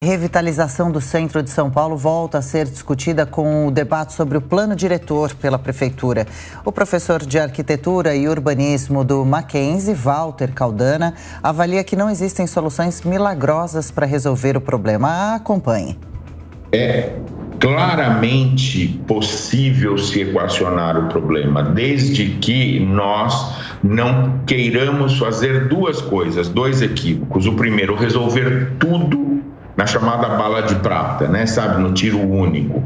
Revitalização do centro de São Paulo volta a ser discutida com o debate sobre o plano diretor pela Prefeitura. O professor de Arquitetura e Urbanismo do Mackenzie, Walter Caldana, avalia que não existem soluções milagrosas para resolver o problema. Acompanhe. É claramente possível se equacionar o problema, desde que nós não queiramos fazer duas coisas, dois equívocos. O primeiro, resolver tudo na chamada bala de prata, né? Sabe, no tiro único.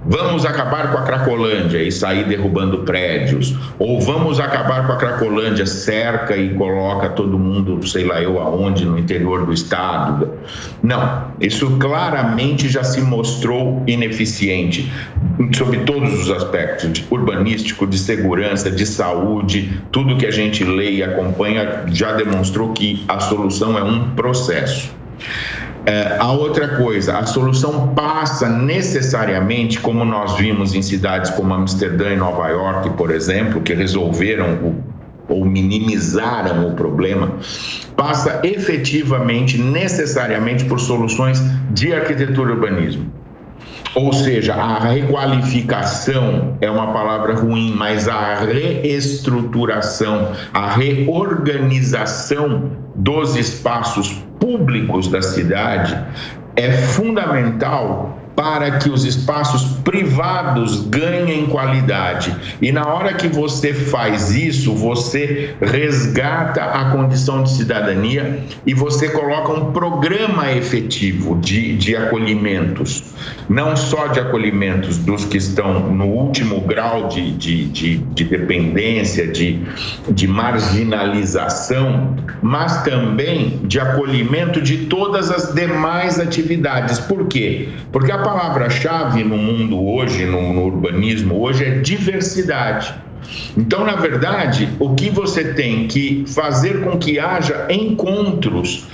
Vamos acabar com a Cracolândia e sair derrubando prédios. Ou vamos acabar com a Cracolândia, cerca e coloca todo mundo, sei lá eu aonde, no interior do estado. Não, isso claramente já se mostrou ineficiente, sob todos os aspectos, de urbanístico, de segurança, de saúde, tudo que a gente lê e acompanha já demonstrou que a solução é um processo. A outra coisa, a solução passa necessariamente, como nós vimos em cidades como Amsterdã e Nova York, por exemplo, que resolveram ou minimizaram o problema, passa efetivamente, necessariamente, por soluções de arquitetura e urbanismo. Ou seja, a requalificação é uma palavra ruim, mas a reestruturação, a reorganização dos espaços públicos da cidade é fundamental para que os espaços privados ganhem qualidade. E na hora que você faz isso, você resgata a condição de cidadania e você coloca um programa efetivo de acolhimentos. Não só de acolhimentos dos que estão no último grau de dependência, de marginalização, mas também de acolhimento de todas as demais atividades. Por quê? Porque a palavra-chave no mundo hoje, no urbanismo hoje, é diversidade. Então, na verdade, o que você tem que fazer com que haja encontros,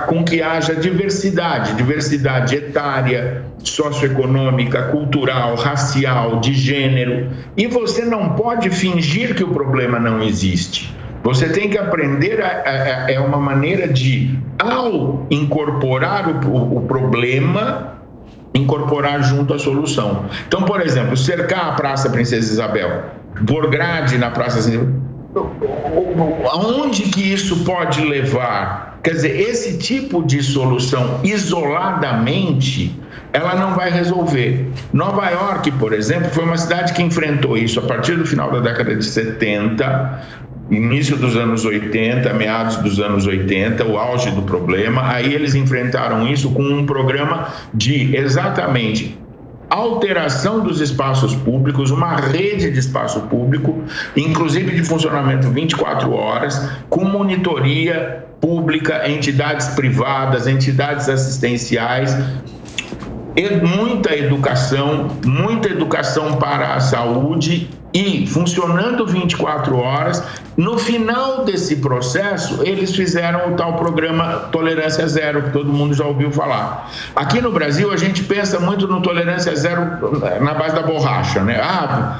com que haja diversidade etária, socioeconômica, cultural, racial, de gênero, e você não pode fingir que o problema não existe. Você tem que aprender, é uma maneira de, ao incorporar o problema, incorporar junto à solução. Então, por exemplo, cercar a Praça Princesa Isabel, pôr grade na Praça Isabel, aonde que isso pode levar? Quer dizer, esse tipo de solução isoladamente, ela não vai resolver. Nova York, por exemplo, foi uma cidade que enfrentou isso a partir do final da década de 70, início dos anos 80, meados dos anos 80, o auge do problema. Aí eles enfrentaram isso com um programa de exatamente alteração dos espaços públicos, uma rede de espaço público, inclusive de funcionamento 24 horas, com monitoria pública, entidades privadas, entidades assistenciais, muita educação para a saúde e funcionando 24 horas. No final desse processo, eles fizeram o tal programa Tolerância Zero, que todo mundo já ouviu falar. Aqui no Brasil, a gente pensa muito no Tolerância Zero na base da borracha, né?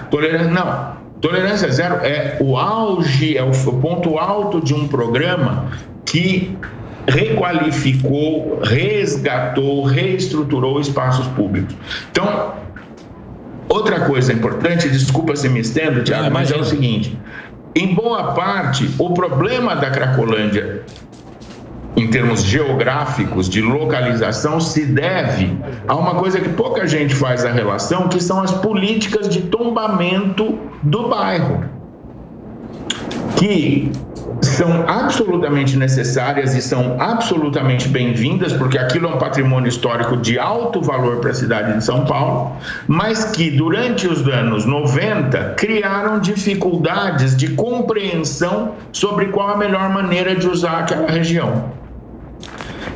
Tolerância... Não. Tolerância Zero é o auge, é o ponto alto de um programa que requalificou, resgatou, reestruturou espaços públicos. Então, outra coisa importante, desculpa se me estendo, Thiago, mas é o seguinte: em boa parte, o problema da Cracolândia, em termos geográficos, de localização, se deve a uma coisa que pouca gente faz a relação, que são as políticas de tombamento do bairro, que são absolutamente necessárias e são absolutamente bem-vindas, porque aquilo é um patrimônio histórico de alto valor para a cidade de São Paulo, mas que durante os anos 90 criaram dificuldades de compreensão sobre qual a melhor maneira de usar aquela região.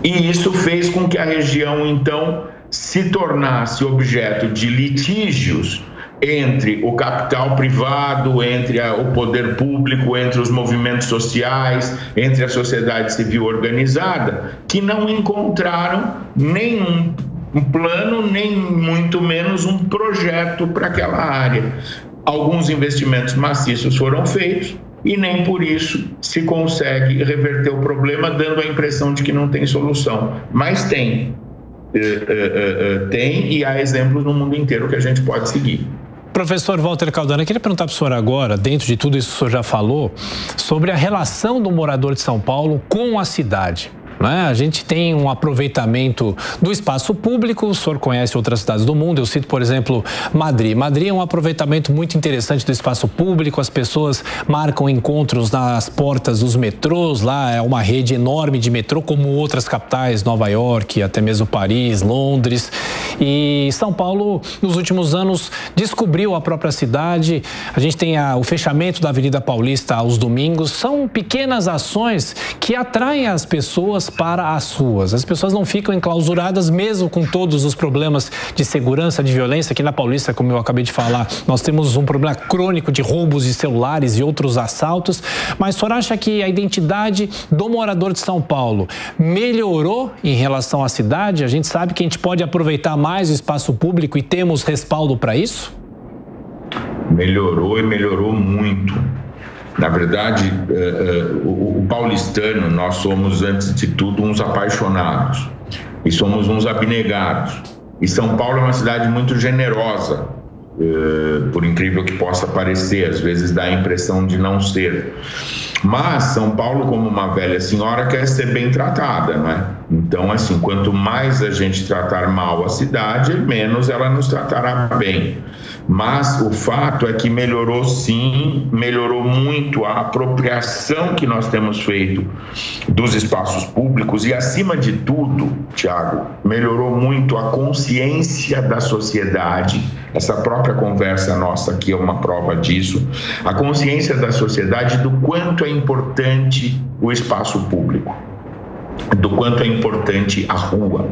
E isso fez com que a região, então, se tornasse objeto de litígios entre o capital privado, entre o poder público, entre os movimentos sociais, entre a sociedade civil organizada, que não encontraram nenhum plano, nem muito menos um projeto para aquela área. Alguns investimentos maciços foram feitos e nem por isso se consegue reverter o problema, dando a impressão de que não tem solução. Mas tem. tem, e há exemplos no mundo inteiro que a gente pode seguir. Professor Walter Caldana, eu queria perguntar para o senhor agora, dentro de tudo isso que o senhor já falou, sobre a relação do morador de São Paulo com a cidade. A gente tem um aproveitamento do espaço público, o senhor conhece outras cidades do mundo, eu cito, por exemplo, Madrid. Madrid é um aproveitamento muito interessante do espaço público, as pessoas marcam encontros nas portas dos metrôs, lá é uma rede enorme de metrô, como outras capitais, Nova York, até mesmo Paris, Londres. E São Paulo, nos últimos anos, descobriu a própria cidade, a gente tem o fechamento da Avenida Paulista aos domingos, são pequenas ações que atraem as pessoas para as ruas. As pessoas não ficam enclausuradas, mesmo com todos os problemas de segurança, de violência. Aqui na Paulista, como eu acabei de falar, nós temos um problema crônico de roubos de celulares e outros assaltos. Mas o senhor acha que a identidade do morador de São Paulo melhorou em relação à cidade? A gente sabe que a gente pode aproveitar mais o espaço público e temos respaldo para isso? Melhorou e melhorou muito. Na verdade, o paulistano, nós somos, antes de tudo, uns apaixonados e somos uns abnegados. E São Paulo é uma cidade muito generosa, por incrível que possa parecer, às vezes dá a impressão de não ser. Mas São Paulo, como uma velha senhora, quer ser bem tratada, não é? Então, assim, quanto mais a gente tratar mal a cidade, menos ela nos tratará bem. Mas o fato é que melhorou sim, melhorou muito a apropriação que nós temos feito dos espaços públicos e, acima de tudo, Tiago, melhorou muito a consciência da sociedade. Essa própria conversa nossa aqui é uma prova disso. A consciência da sociedade do quanto é importante o espaço público, do quanto é importante a rua,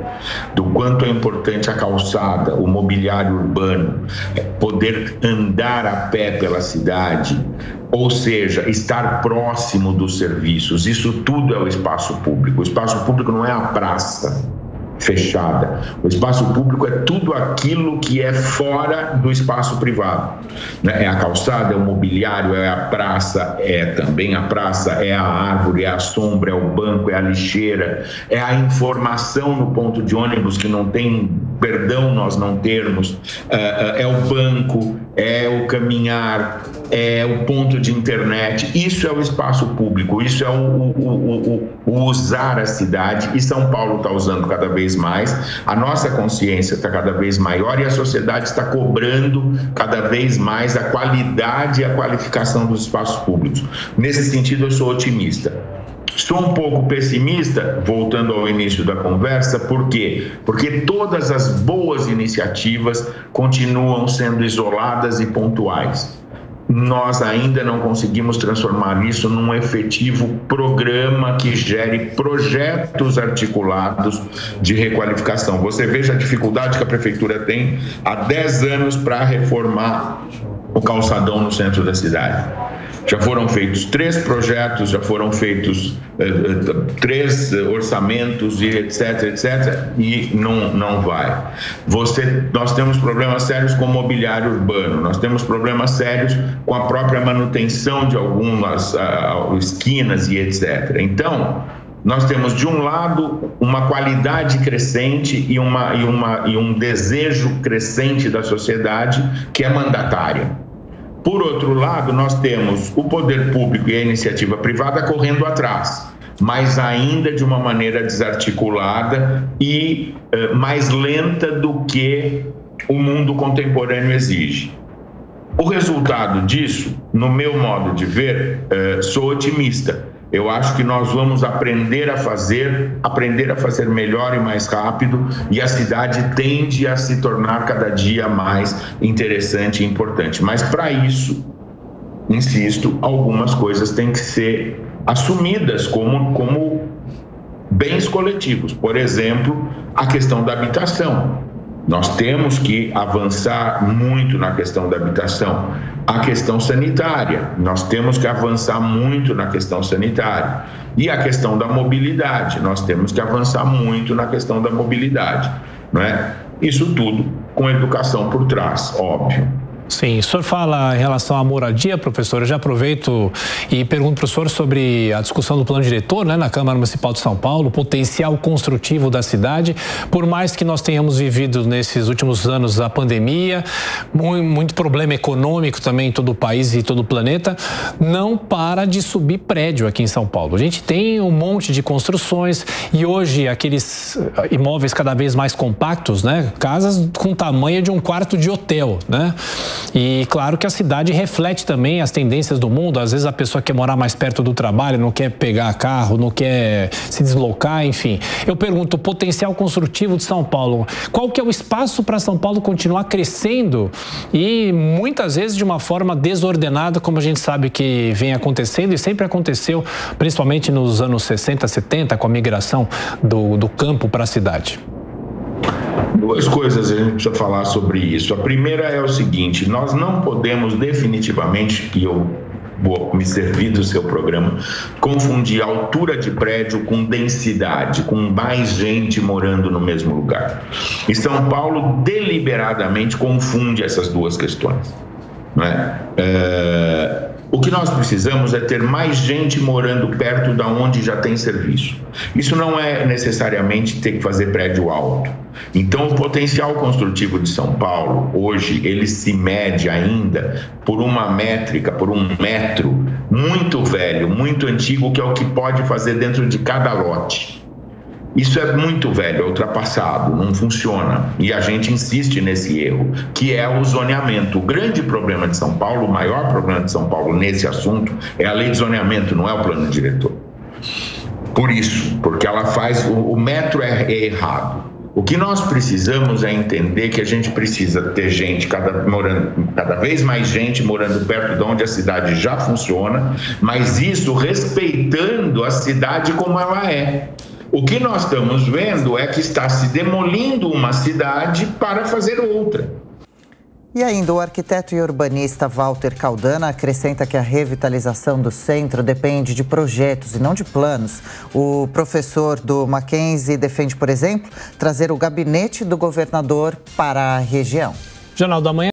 do quanto é importante a calçada, o mobiliário urbano, poder andar a pé pela cidade, ou seja, estar próximo dos serviços. Isso tudo é o espaço público. O espaço público não é a praça fechada. O espaço público é tudo aquilo que é fora do espaço privado. É a calçada, é o mobiliário, é a praça, também a praça, é a árvore, é a sombra, é o banco, é a lixeira, é a informação no ponto de ônibus que não tem perdão nós não termos, é o banco, é o caminhar, é o ponto de internet. Isso é o espaço público, isso é o usar a cidade, e São Paulo está usando cada vez mais, a nossa consciência está cada vez maior e a sociedade está cobrando cada vez mais a qualidade e a qualificação dos espaços públicos. Nesse sentido, eu sou otimista. Sou um pouco pessimista, voltando ao início da conversa, por quê? Porque todas as boas iniciativas continuam sendo isoladas e pontuais. Nós ainda não conseguimos transformar isso num efetivo programa que gere projetos articulados de requalificação. Você veja a dificuldade que a Prefeitura tem há 10 anos para reformar o calçadão no centro da cidade. Já foram feitos 3 projetos, já foram feitos 3 orçamentos e etc, e não vai. Nós temos problemas sérios com o mobiliário urbano, nós temos problemas sérios com a própria manutenção de algumas esquinas e etc. Então, nós temos, de um lado, uma qualidade crescente e um desejo crescente da sociedade que é mandatária. Por outro lado, nós temos o poder público e a iniciativa privada correndo atrás, mas ainda de uma maneira desarticulada e mais lenta do que o mundo contemporâneo exige. O resultado disso, no meu modo de ver, sou otimista. Eu acho que nós vamos aprender a fazer melhor e mais rápido, e a cidade tende a se tornar cada dia mais interessante e importante. Mas para isso, insisto, algumas coisas têm que ser assumidas como bens coletivos. Por exemplo, a questão da habitação. Nós temos que avançar muito na questão da habitação. A questão sanitária, nós temos que avançar muito na questão sanitária. E a questão da mobilidade, nós temos que avançar muito na questão da mobilidade, não é? Isso tudo com educação por trás, óbvio. Sim, o senhor fala em relação à moradia, professor. Eu já aproveito e pergunto para o senhor sobre a discussão do plano diretor, né, na Câmara Municipal de São Paulo, o potencial construtivo da cidade. Por mais que nós tenhamos vivido nesses últimos anos a pandemia, muito problema econômico também em todo o país e todo o planeta, não para de subir prédio aqui em São Paulo. A gente tem um monte de construções e hoje aqueles imóveis cada vez mais compactos, né, casas com tamanho de um quarto de hotel, né? E claro que a cidade reflete também as tendências do mundo. Às vezes a pessoa quer morar mais perto do trabalho, não quer pegar carro, não quer se deslocar, enfim. Eu pergunto, o potencial construtivo de São Paulo, qual que é o espaço para São Paulo continuar crescendo e muitas vezes de uma forma desordenada, como a gente sabe que vem acontecendo e sempre aconteceu, principalmente nos anos 60, 70, com a migração do campo para a cidade? Duas coisas a gente precisa falar sobre isso. A primeira é o seguinte: nós não podemos definitivamente, e eu vou me servir do seu programa, confundir altura de prédio com densidade, com mais gente morando no mesmo lugar. E São Paulo deliberadamente confunde essas duas questões, não é? O que nós precisamos é ter mais gente morando perto da onde já tem serviço. Isso não é necessariamente ter que fazer prédio alto. Então, o potencial construtivo de São Paulo, hoje, ele se mede ainda por uma métrica, por um metro muito velho, muito antigo, que é o que pode fazer dentro de cada lote. Isso é muito velho, é ultrapassado, não funciona. E a gente insiste nesse erro, que é o zoneamento. O grande problema de São Paulo, o maior problema de São Paulo nesse assunto, é a lei de zoneamento, não é o plano diretor. Por isso, porque ela faz, o metro é errado. O que nós precisamos é entender que a gente precisa ter gente, cada vez mais gente morando perto de onde a cidade já funciona, mas isso respeitando a cidade como ela é. O que nós estamos vendo é que está se demolindo uma cidade para fazer outra. E ainda o arquiteto e urbanista Walter Caldana acrescenta que a revitalização do centro depende de projetos e não de planos. O professor do Mackenzie defende, por exemplo, trazer o gabinete do governador para a região. Jornal da Manhã.